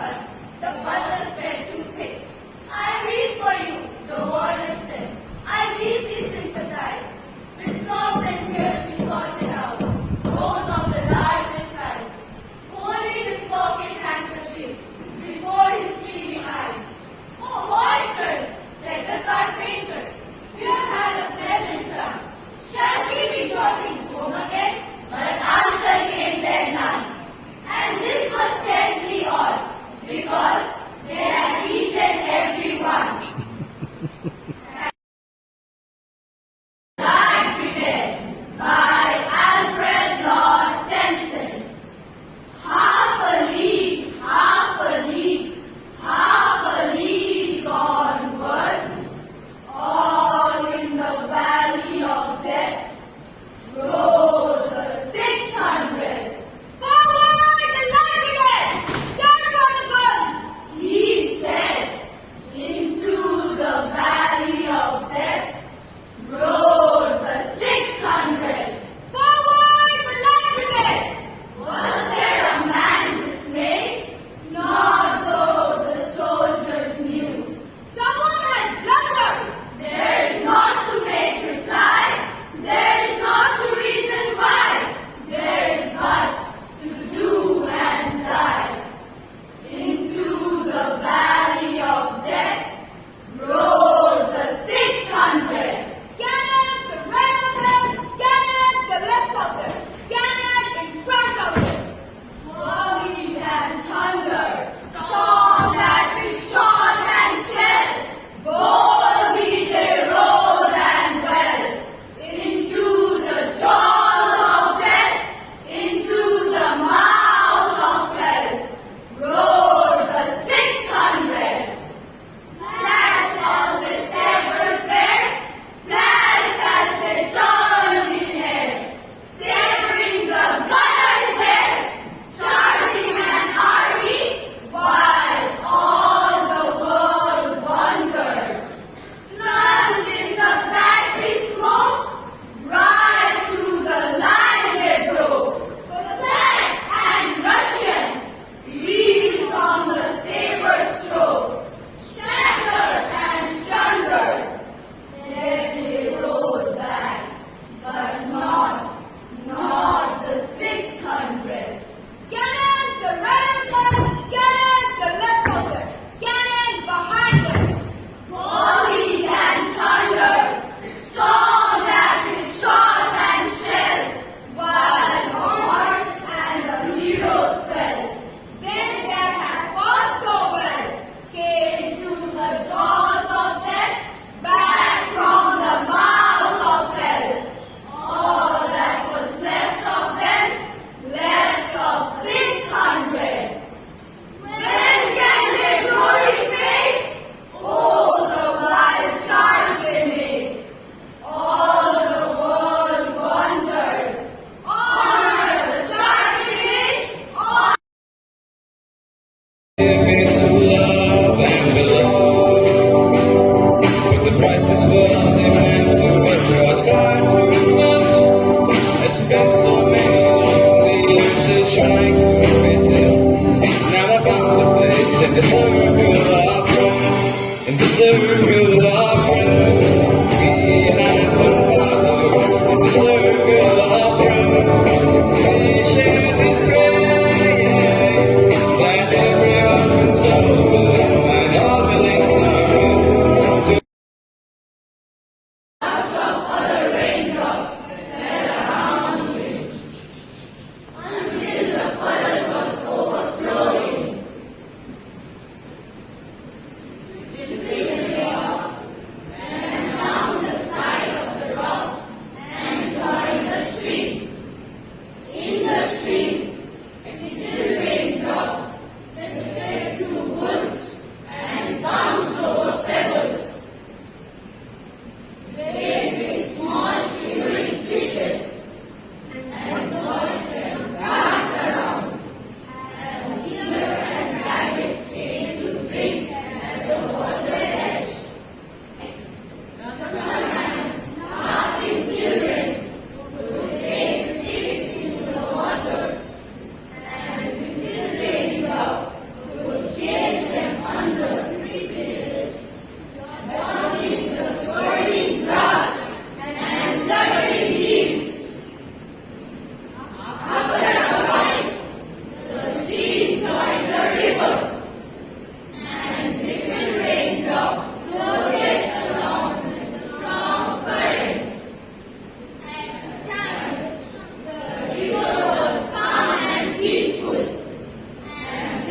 cut, the butter spread too thick. I read for you, the war is sin. I deeply sympathize. With sobs and tears he sorted out those of the largest size, holding his pocket handkerchief before his streaming eyes. "Oh, oysters," said the carpenter, "we have had a pleasant run. Shall we be trotting home again?" But answer came there none. And this was scarcely odd, because they had eaten everyone.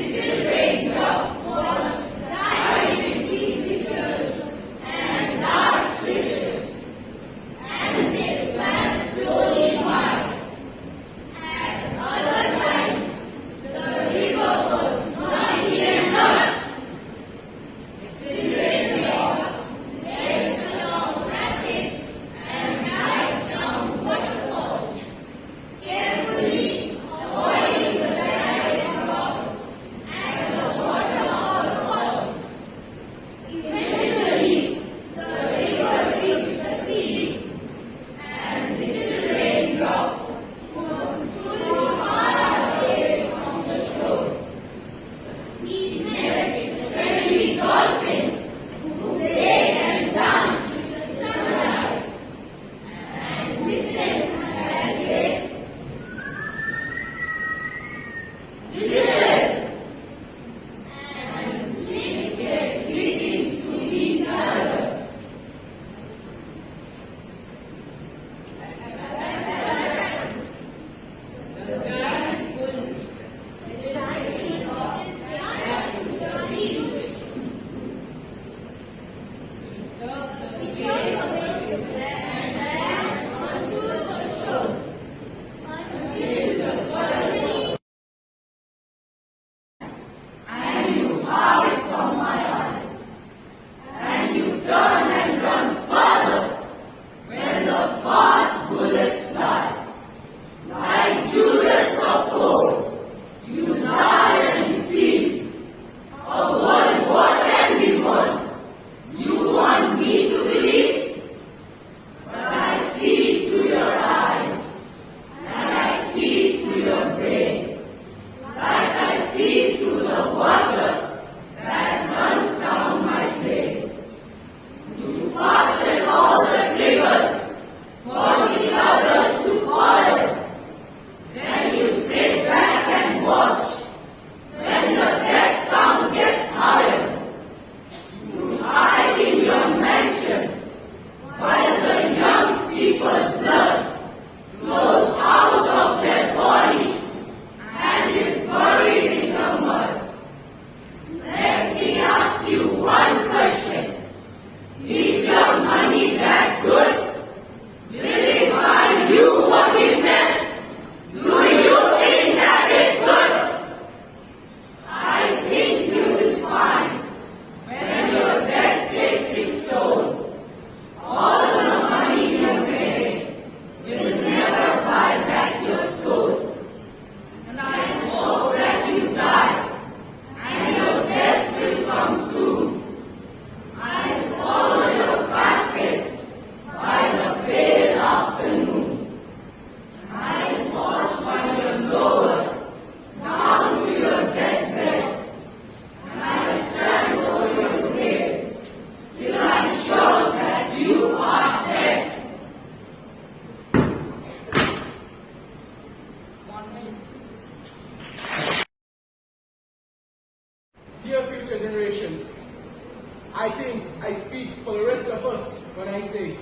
little raindrop washed tiny fishes and large fishes, and they swam slowly by. At other times, the river was noisy and rough. Little raindrops raced along rapids and dived down waterfalls, carefully avoiding the jagged rocks and the bottom of the falls. Eventually, the river reached the sea, and little raindrop was fully far away from the shore. He met friendly dolphins who played and danced in the sunlight and listened as they whistled and lifted greetings to each other. The giant bull, the tiny rock, ran to the beach. He served the fish and ran onto the shore until the following. And you hide from my eyes, and you turn and run further when the fast bullets fly. Like Judas of old, you lie and deceive. A world war can be won. You want me to believe, but I see through your eyes, and I see through your brain, like I see through the water that runs down my drain. You fasten all the triggers for the others to follow. Then you sit back and watch when the death count gets higher. You hide in your mansion while the young people's blood flows out of their bodies and is buried in the mud. Let me ask you one question. Is your money that good? Will it buy you forgiveness? Do you think that it could? I think you will find when your death takes its toll, all the money you made will never buy back your soul. And I hope that you die, and your death will come soon. I follow your basket by the pale afternoon. I watch while you're lowered down to your deathbed, and I stand over your grave till I'm sure that you are dead. Dear future generations, I think I speak for the rest of us when I say,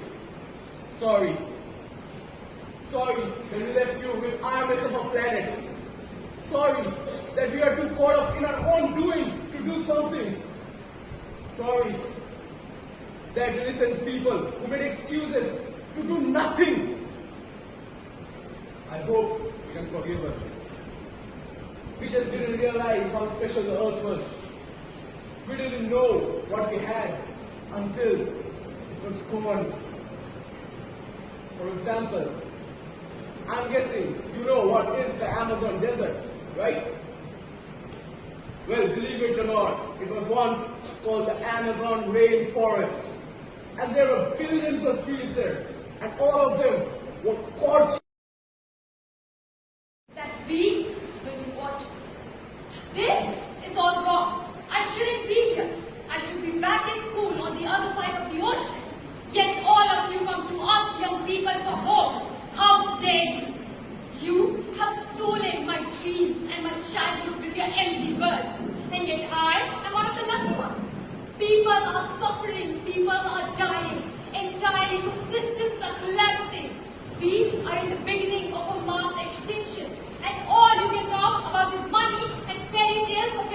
sorry. Sorry that we left you with IMS of our planet. Sorry that we are too caught up in our own doing to do something. Sorry that we listened to people who made excuses to do nothing. I hope you can forgive us. We just didn't realize how special the earth was. We didn't know what we had until it was gone. For example, I'm guessing you know what is the Amazon desert, right? Well, believe it or not, it was once called the Amazon rainforest. And there were billions of trees there, and all of them were caught. That we will be watching. This is all wrong. I shouldn't be here. I should be back in school on the other side of the ocean. Yet all of you come to us young people for home. How dare you? You have stolen my dreams and my childhood with your empty words. And yet I am one of the lucky ones. People are suffering. People are dying. Entire ecosystems are collapsing. We are in the beginning of a mass extinction. And all you can talk about is money and fairy tales of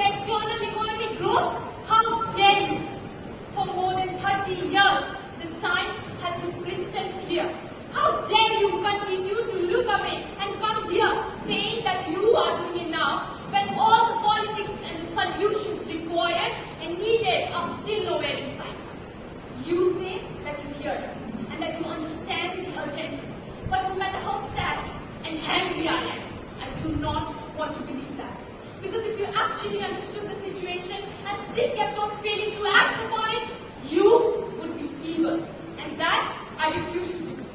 actually understood the situation and still kept on failing to act upon it, you would be evil. And that I refuse to do.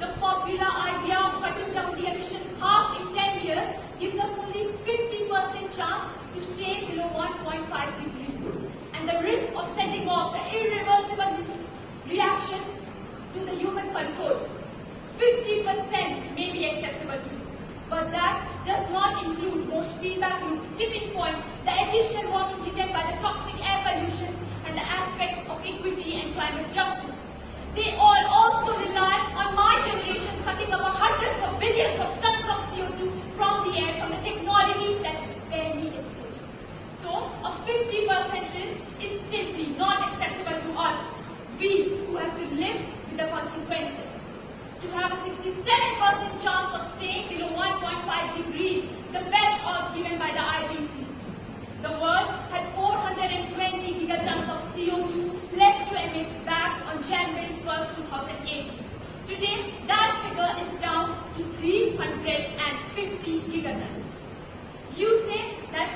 The popular idea of cutting down the emissions half in 10 years gives us only 50% chance to stay below 1.5 degrees. And the risk of setting off the irreversible reactions to the human control. 50% may be acceptable to you, but that does not include most feedback loops, tipping points, the additional warming hidden by the toxic air pollution, and the aspects of equity and climate justice. They all also rely on my generation sucking up hundreds of billions of tons of CO2 from the air from the technologies that barely exist. So, a 50% risk is simply not acceptable to us, we who have to live with the consequences. To have a 67% chance of staying below 1.5 degrees, the best odds given by the IPCC. The world had 420 gigatons of CO2 left to emit back on January 1st, 2018. Today, that figure is down to 350 gigatons. You say that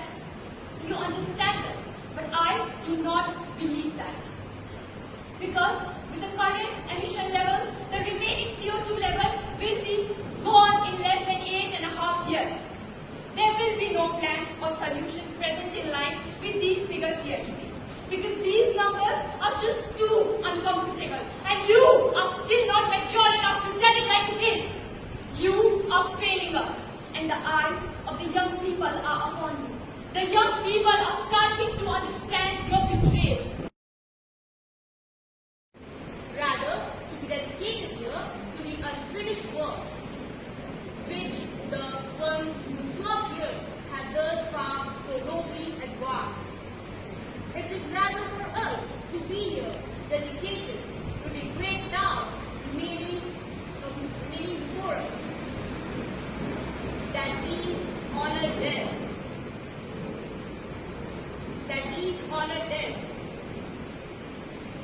you understand this, but I do not believe that. Because with the current emission levels, the remaining CO2 level will be gone in less than 8.5 years. There will be no plans or solutions present in line with these figures here today. Because these numbers are just too uncomfortable. And you are still not mature enough to tell it like it is. You are failing us. And the eyes of the young people are upon you. The young people are starting to understand your betrayal. Rather, to be dedicated here to the unfinished work, which the ones who fought here have thus far so nobly advanced. It is rather for us to be here, dedicated to the great task remaining before us, that these honored dead,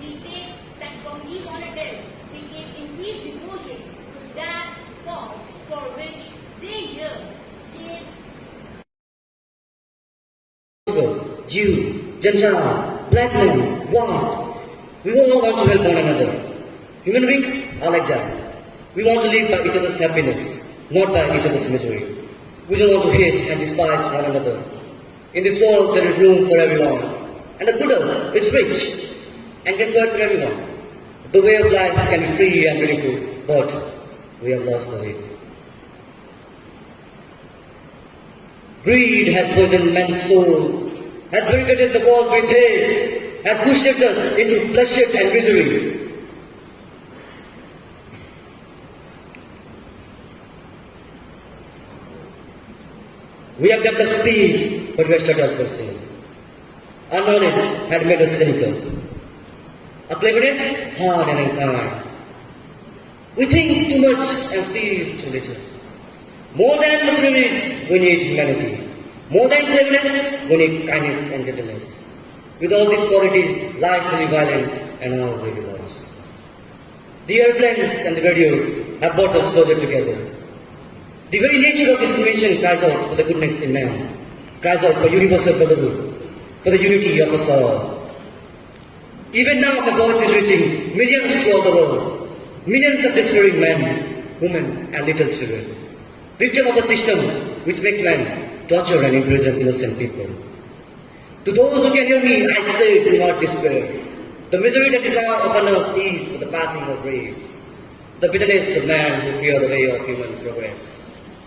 we take that from these honored dead, we take increased devotion to that cause for which they here gave. Jew, Gentile, black man, white. We all want to help one another. Human beings are like that. We want to live by each other's happiness, not by each other's misery. We don't want to hate and despise one another. In this world, there is room for everyone. And the good earth is rich and can work for everyone. The way of life can be free and beautiful, but we have lost the way. Greed has poisoned man's soul, has barricaded the world with hate, has pushed us into bloodshed and misery. We have kept up speed, but we have shut ourselves in. Our knowledge had made us cynical. Our cleverness hard and unkind. We think too much and feel too little. More than mercenaries, we need humanity. More than cleverness, we need kindness and gentleness. With all these qualities, life will be violent and all will be lost. The airplanes and the radios have brought us closer together. The very nature of this invention cries out for the goodness in man, cries out for universal brotherhood, for the unity of us all. Even now, the voice is reaching millions throughout the world, millions of despairing men, women, and little children, victim of a system which makes man torture and imprison innocent people. To those who can hear me, I say, do not despair. The misery that is now upon us is for the passing of rage. The bitterness of man who fear the way of human progress.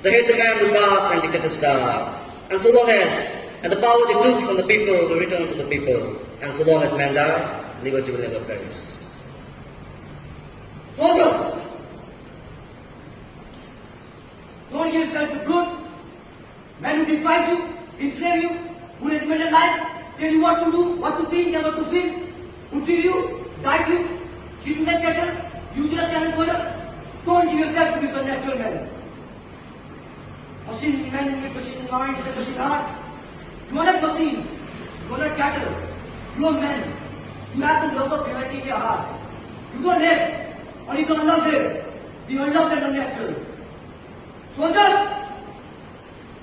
The hate of man will pass and dictators die. And so long as, and the power they took from the people will return to the people. And so long as man die, liberty will never perish. Soldiers! Don't give yourself to brutes. Men who despise you, enslave you, who regimented life, tell you what to do, what to think, and what to feel, who kill you, guide you, treat you like cattle, use you as cannon fodder. Don't give yourself to these unnatural men. Machine men with machine minds and machine hearts. You are not machines. You are not cattle. You are men. You have the love of humanity in your heart. You don't hate, or you don't love them. The unloved and unnatural. Soldiers,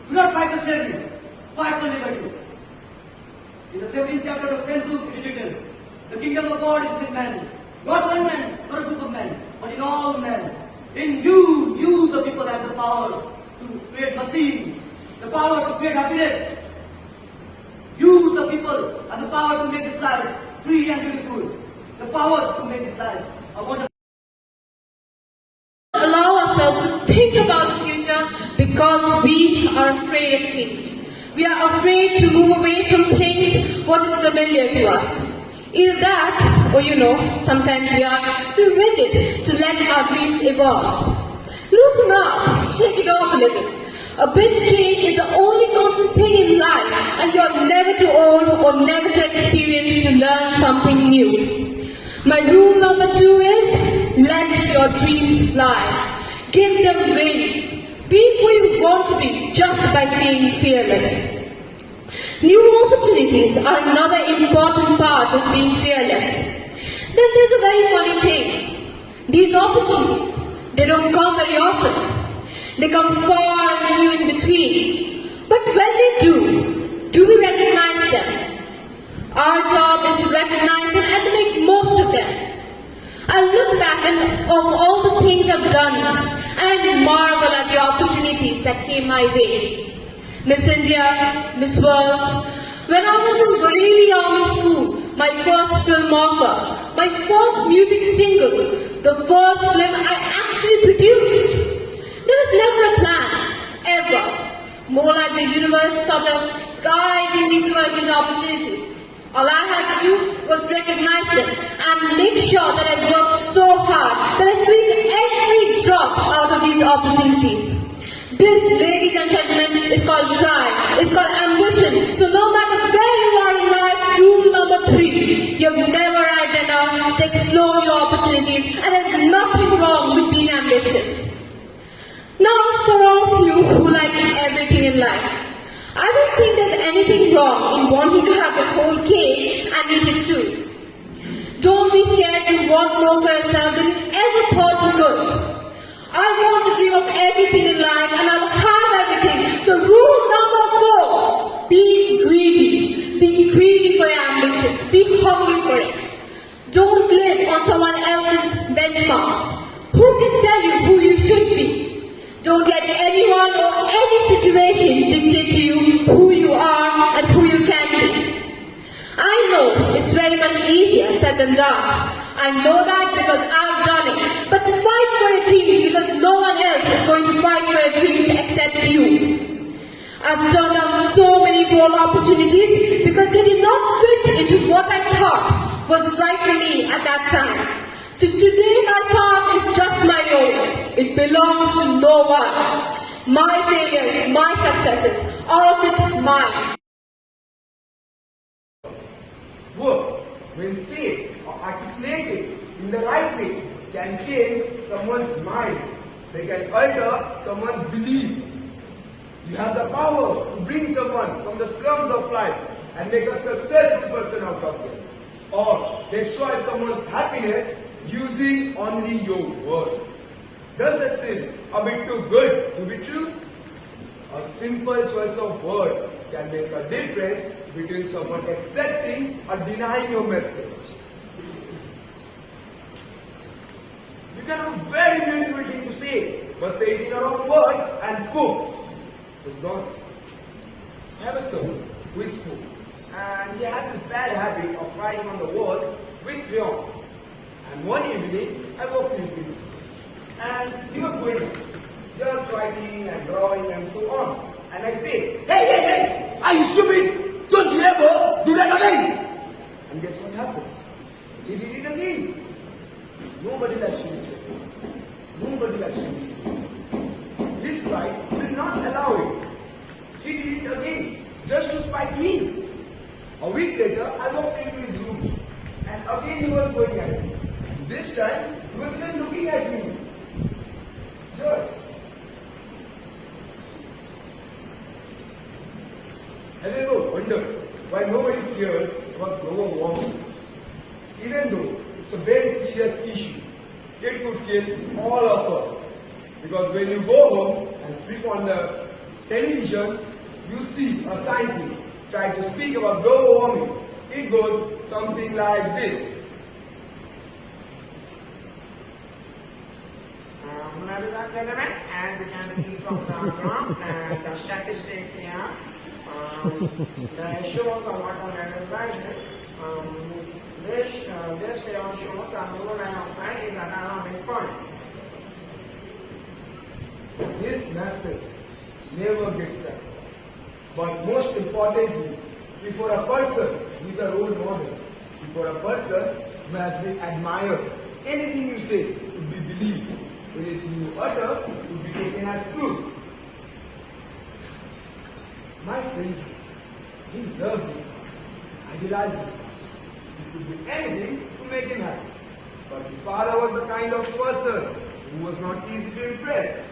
do not fight for slavery. Fight for liberty. In the 17th chapter of St. Luke, it is written, the kingdom of God is with men. Not one man, not a group of men, but in all men. In you the people have the power to create machines, the power to create happiness. You, the people, have the power to make this life free and beautiful. The power to make this life a wonderful. Allow ourselves to think about the future because we are afraid of change. We are afraid to move away from things what is familiar to us. Either that, or sometimes we are too rigid to let our dreams evolve. Loosen up, shake it off a little. A big change is the only constant thing in life, and you're never too old or never too experienced to learn something new. My rule number 2 is, let your dreams fly. Give them wings. Be who you want to be just by being fearless. New opportunities are another important part of being fearless. Then there's a very funny thing. These opportunities, they don't come very often. They come far and few in between. But when they do we recognize them? Our job is to recognize them and to make most of them. I look back of all the things I've done and marvel at the opportunities that came my way. Miss India, Miss World. When I was in Bareilly Army School, my first film offer, my first music single, the first film I actually produced. There was never a plan, ever. More like the universe sort of guiding me towards these opportunities. All I had to do was recognize them and make sure that I worked so hard that I squeezed every drop out of these opportunities. This, ladies and gentlemen, is called drive. It's called ambition. So no matter where you are in life, rule number 3, you've never arrived enough to explore your opportunities, and there's nothing wrong with being ambitious. Now, for all of you who like everything in life, I don't think there's anything wrong in wanting to have the whole cake and eat it too. Don't be scared to want more for yourself than you ever thought you could. I want to dream of everything in life and I'll have everything. So rule number 4, be greedy. Be greedy for your ambitions. Be hungry for it. Don't live on someone else's benchmarks. Who can tell you who you should be? Don't let anyone or any situation dictate to you who you are and who you can be. I know it's very much easier said than done. I know that because I've done it. But fight for your dreams because no one else is going to fight for your dreams except you. I've turned down so many bold opportunities because they did not fit into what I thought was right for me at that time. So today my path is just my own. It belongs to no one. My failures, my successes, all of it mine. Words, when said or articulated in the right way, can change someone's mind. They can alter someone's belief. You have the power to bring someone from the slums of life and make a successful person out of them. Or destroy someone's happiness using only your words. Does that seem a bit too good to be true? A simple choice of words can make a difference between someone accepting or denying your message. You can have a very beautiful thing to say, but say it in your own word and poof, it's gone. I have a son who is 2, and he had this bad habit of writing on the walls with crayons. And one evening, I walked into his school, and he was going just writing and drawing and so on. And I said, hey, are you stupid? Don't you ever do that again? And guess what happened? He did it again. Nobody likes to be stupid. Nobody likes to be stupid. His pride will not allow it. He did it again, just to spite me. A week later, I walked into his room, and again he was going at me. This time, he was even looking at me. Just. Have you ever wondered why nobody cares about global warming? Even though it's a very serious issue, it could kill all of us. Because when you go home and flip on the television, you see a scientist try to speak about global warming, it goes something like this. Ladies and gentlemen, as you can see from the graph and the statistics here, the shows of water is rising. This figure shows that carbon dioxide is at alarming point. This message never gets said. But most importantly, before a person who is a role model, before a person who has been admired, anything you say would be believed. Anything you utter would be taken as truth. My friend, he loved this man, idealized this person. He could do anything to make him happy. But his father was the kind of person who was not easy to impress.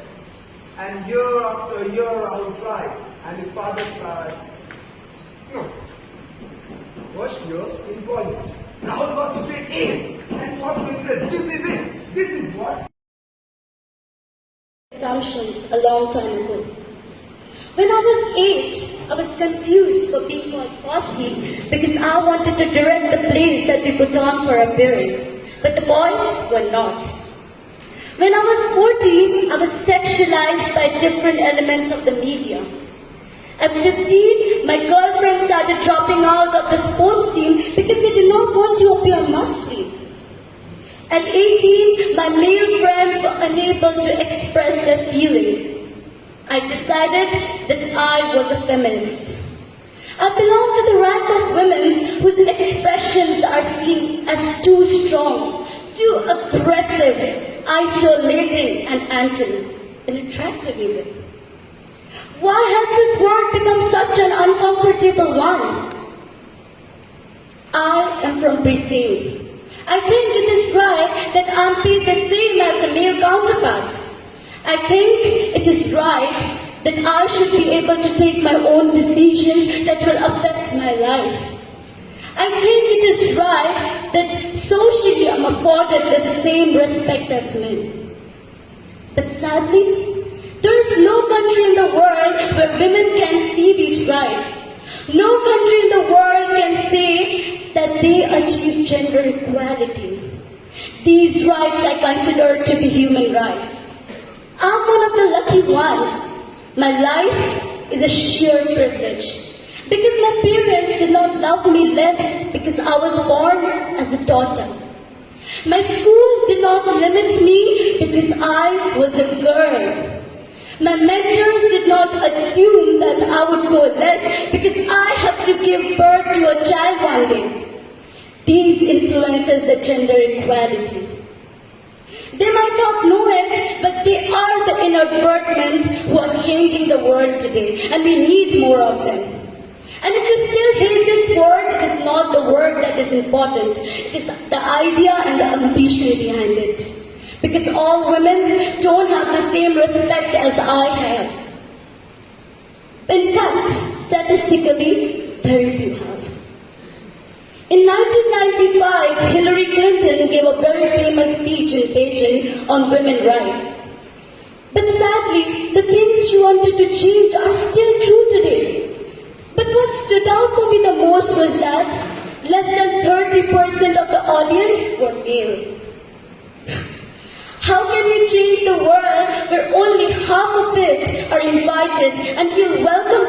And year after year Rahul tried, and his father tried. No. First year in college, Rahul got straight A's and thought to himself, this is it. This is what Assumptions a long time ago. When I was 8, I was confused for being called bossy because I wanted to direct the plays that we put on for our parents, but the boys were not. When I was 14, I was sexualized by different elements of the media. At 15, my girlfriend started dropping out of the sports team because they did not want to appear muscly. At 18, my male friends were unable to express their feelings. I decided that I was a feminist. I belong to the rank of women whose expressions are seen as too strong, too aggressive, isolating, and unattractive even. Why has this word become such an uncomfortable one? I am from Britain. I think it is right that I am paid the same as the male counterparts. I think it is right that I should be able to take my own decisions that will affect my life. I think it is right that socially I am afforded the same respect as men. But sadly, there is no country in the world where women can see these rights. No country in the world can say that they achieve gender equality. These rights I consider to be human rights. I'm one of the lucky ones. My life is a sheer privilege. Because my parents did not love me less because I was born as a daughter. My school did not limit me because I was a girl. My mentors did not assume that I would go less because I have to give birth to a child one day. These influences the gender equality. They might not know it, but they are the inadvertent who are changing the world today, and we need more of them. And if you still hate this word, it is not the word that is important. It is the idea and the ambition behind it. Because all women don't have the same respect as I have. In fact, statistically, very few have. In 1995, Hillary Clinton gave a very famous speech in Beijing on women's rights. But sadly, the things she wanted to change are still true today. But what stood out for me the most was that less than 30% of the audience were male. How can we change the world where only half of it are invited and feel welcome